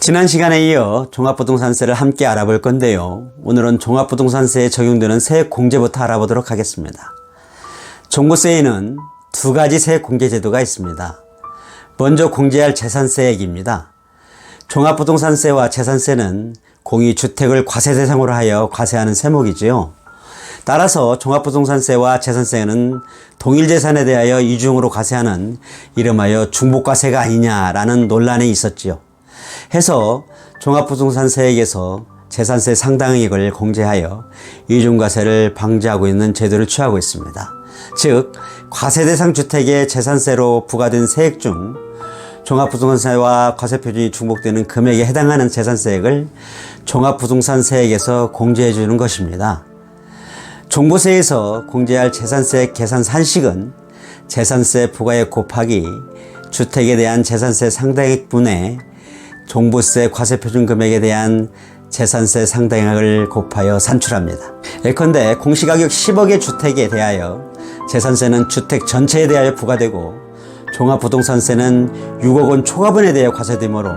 지난 시간에 이어 종합부동산세를 함께 알아볼 건데요. 오늘은 종합부동산세에 적용되는 세액 공제부터 알아보도록 하겠습니다. 종부세에는 두 가지 세액 공제 제도가 있습니다. 먼저 공제할 재산세액입니다. 종합부동산세와 재산세는 공이 주택을 과세 대상으로 하여 과세하는 세목이지요. 따라서 종합부동산세와 재산세는 동일 재산에 대하여 이중으로 과세하는 이름하여 중복과세가 아니냐라는 논란이 있었지요. 해서 종합부동산세액에서 재산세 상당액을 공제하여 이중과세를 방지하고 있는 제도를 취하고 있습니다. 즉, 과세 대상 주택의 재산세로 부과된 세액 중 종합부동산세와 과세표준이 중복되는 금액에 해당하는 재산세액을 종합부동산세액에서 공제해 주는 것입니다. 종부세에서 공제할 재산세 계산 산식은 재산세 부과액 곱하기 주택에 대한 재산세 상당액분의 종부세 과세표준 금액에 대한 재산세 상당액을 곱하여 산출합니다. 예컨대 공시가격 10억의 주택에 대하여 재산세는 주택 전체에 대하여 부과되고 종합부동산세는 6억 원 초과분에 대해 과세되므로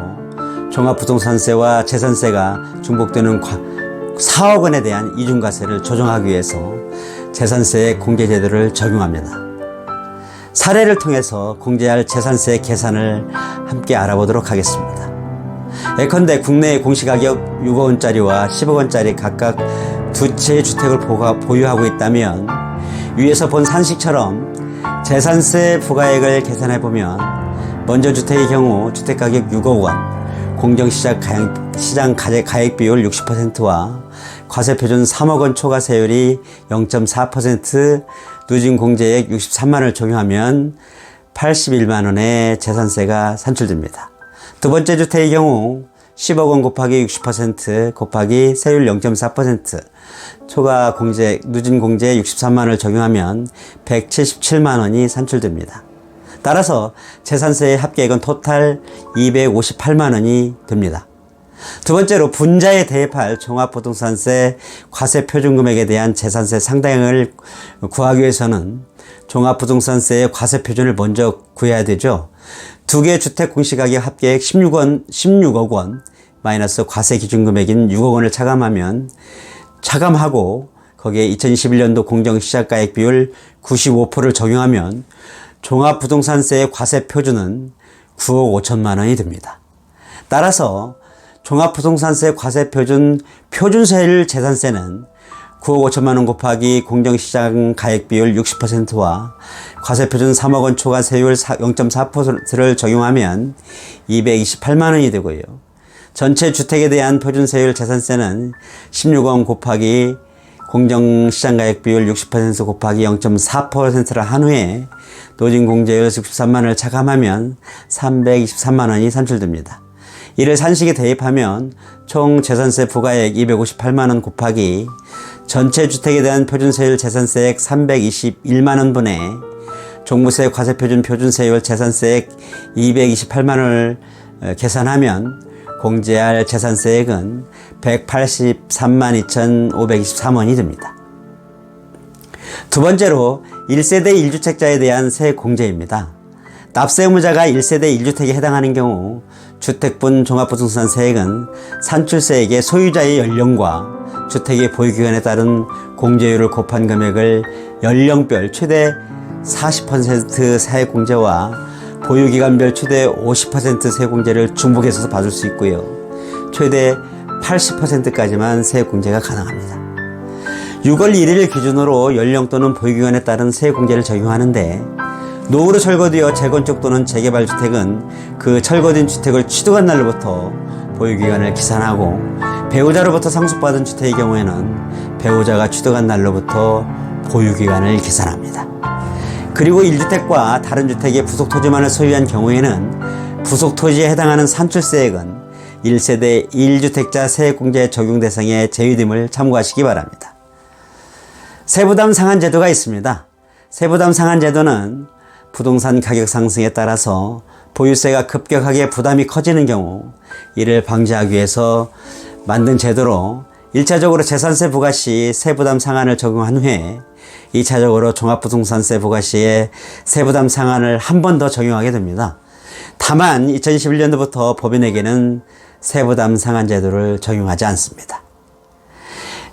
종합부동산세와 재산세가 중복되는 4억 원에 대한 이중과세를 조정하기 위해서 재산세의 공제제도를 적용합니다. 사례를 통해서 공제할 재산세 계산을 함께 알아보도록 하겠습니다. 예컨대 국내에 공시가격 6억 원짜리와 10억 원짜리 각각 두 채의 주택을 보유하고 있다면 위에서 본 산식처럼 재산세 부과액을 계산해보면 먼저 주택의 경우 주택가격 6억 원, 공정시장 가액 비율 60%와 과세표준 3억 원 초과세율이 0.4%, 누진공제액 63만 원을 적용하면 81만 원의 재산세가 산출됩니다. 두 번째 주택의 경우 10억 원 곱하기 60% 곱하기 세율 0.4% 초과 공제, 누진 공제 63만 원을 적용하면 177만 원이 산출됩니다. 따라서 재산세의 합계액은 토탈 258만 원이 됩니다. 두 번째로 분자에 대입할 종합부동산세 과세표준금액에 대한 재산세 상당액을 구하기 위해서는 종합부동산세의 과세표준을 먼저 구해야 되죠. 두 개의 주택 공시가격 합계액 16억 원 마이너스 과세기준금액인 6억 원을 차감하고 거기에 2021년도 공정시장가액 비율 95%를 적용하면 종합부동산세의 과세표준은 9억 5천만 원이 됩니다. 따라서 종합부동산세 과세표준 표준세율 재산세는 9억 5천만 원 곱하기 공정시장 가액비율 60%와 과세표준 3억 원 초과 세율 0.4%를 적용하면 228만 원이 되고요. 전체 주택에 대한 표준세율 재산세는 16원 곱하기 공정시장 가액비율 60% 곱하기 0.4%를 한 후에 노진공제율 13만 원을 차감하면 323만 원이 산출됩니다. 이를 산식에 대입하면 총 재산세 부과액 258만 원 곱하기 전체 주택에 대한 표준세율 재산세액 321만 원분의 종부세 과세표준 표준세율 재산세액 228만 원을 계산하면 공제할 재산세액은 183만 2,523원이 됩니다. 두 번째로 1세대 1주택자에 대한 세액 공제입니다. 납세 의무자가 1세대 1주택에 해당하는 경우 주택분 종합부동산세액은 산출세액의 소유자의 연령과 주택의 보유기간에 따른 공제율을 곱한 금액을 연령별 최대 40% 세액공제와 보유기간별 최대 50% 세액공제를 중복해서 받을 수 있고요. 최대 80%까지만 세액공제가 가능합니다. 6월 1일 기준으로 연령 또는 보유기간에 따른 세액공제를 적용하는데 노후로 철거되어 재건축 또는 재개발 주택은 그 철거된 주택을 취득한 날로부터 보유기간을 기산하고 배우자로부터 상속받은 주택의 경우에는 배우자가 취득한 날로부터 보유기간을 계산합니다. 그리고 1주택과 다른 주택의 부속토지만을 소유한 경우에는 부속토지에 해당하는 산출세액은 1세대 1주택자 세액공제 적용 대상에 제외됨을 참고하시기 바랍니다. 세부담 상한 제도가 있습니다. 세부담 상한 제도는 부동산 가격 상승에 따라서 보유세가 급격하게 부담이 커지는 경우 이를 방지하기 위해서 만든 제도로 1차적으로 재산세 부과 시 세부담 상한을 적용한 후에 2차적으로 종합부동산세 부과 시에 세부담 상한을 한 번 더 적용하게 됩니다. 다만 2021년도부터 법인에게는 세부담 상환제도를 적용하지 않습니다.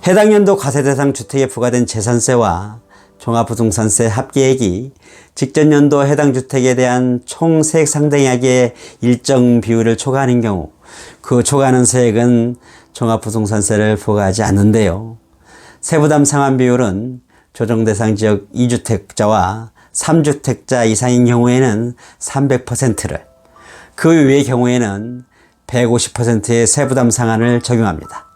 해당 연도 과세 대상 주택에 부과된 재산세와 종합부동산세 합계액이 직전 연도 해당 주택에 대한 총 세액 상당액의 일정 비율을 초과하는 경우 그 초과하는 세액은 종합부동산세를 부과하지 않는데요. 세부담 상환 비율은 조정 대상 지역 2주택자와 3주택자 이상인 경우에는 300%를, 그 외의 경우에는 150%의 세부담 상한을 적용합니다.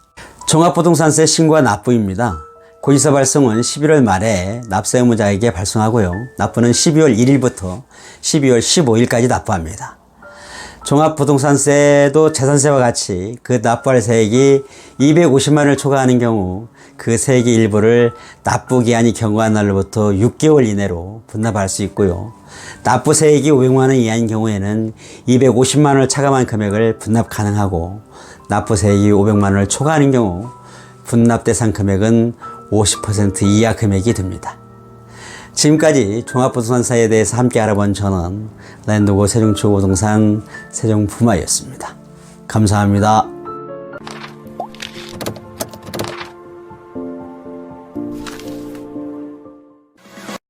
종합부동산세 신고와 납부입니다. 고지서 발송은 11월 말에 납세 의무자에게 발송하고요. 납부는 12월 1일부터 12월 15일까지 납부합니다. 종합부동산세도 재산세와 같이 그 납부할 세액이 250만 원을 초과하는 경우 그 세액의 일부를 납부기한이 경과한 날로부터 6개월 이내로 분납할 수 있고요. 납부 세액이 500만 원 이하인 경우에는 250만 원을 차감한 금액을 분납 가능하고, 납부 세액이 500만 원을 초과하는 경우 분납 대상 금액은 50% 이하 금액이 됩니다. 지금까지 종합부동산세에 대해서 함께 알아본 저는 랜드고 세종초부동산 세종부마였습니다. 감사합니다.